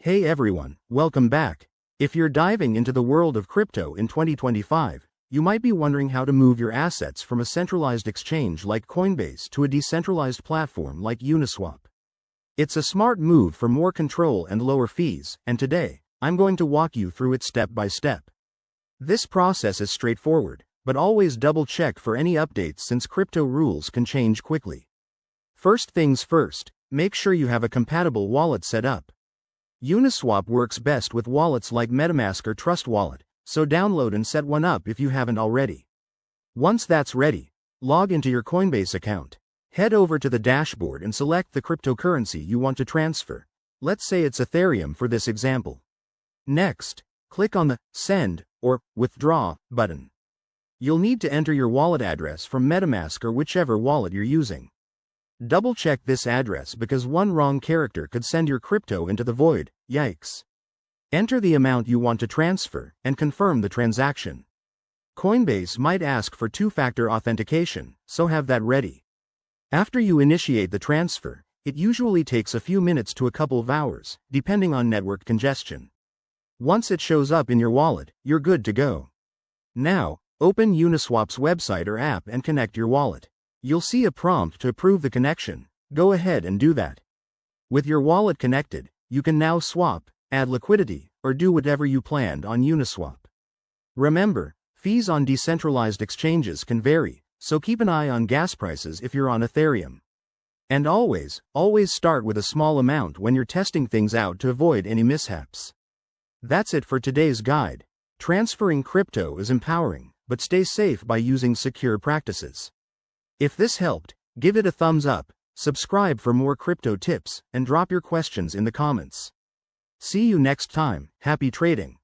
Hey everyone, welcome back. If you're diving into the world of crypto in 2025, you might be wondering how to move your assets from a centralized exchange like Coinbase to a decentralized platform like Uniswap. It's a smart move for more control and lower fees, and today, I'm going to walk you through it step by step. This process is straightforward, but always double check for any updates since crypto rules can change quickly. First things first, make sure you have a compatible wallet set up. Uniswap works best with wallets like MetaMask or Trust Wallet, so download and set one up if you haven't already. Once that's ready, log into your Coinbase account. Head over to the dashboard and select the cryptocurrency you want to transfer. Let's say it's Ethereum for this example. Next, click on the Send or Withdraw button. You'll need to enter your wallet address from MetaMask or whichever wallet you're using. Double-check this address because one wrong character could send your crypto into the void, yikes. Enter the amount you want to transfer and confirm the transaction. Coinbase might ask for two-factor authentication, so have that ready. After you initiate the transfer, it usually takes a few minutes to a couple of hours, depending on network congestion. Once it shows up in your wallet, you're good to go. Now, open Uniswap's website or app and connect your wallet. You'll see a prompt to approve the connection. Go ahead and do that. With your wallet connected, you can now swap, add liquidity, or do whatever you planned on Uniswap. Remember, fees on decentralized exchanges can vary, so keep an eye on gas prices if you're on Ethereum. And always start with a small amount when you're testing things out to avoid any mishaps. That's it for today's guide. Transferring crypto is empowering, but stay safe by using secure practices. If this helped, give it a thumbs up, subscribe for more crypto tips, and drop your questions in the comments. See you next time. Happy trading.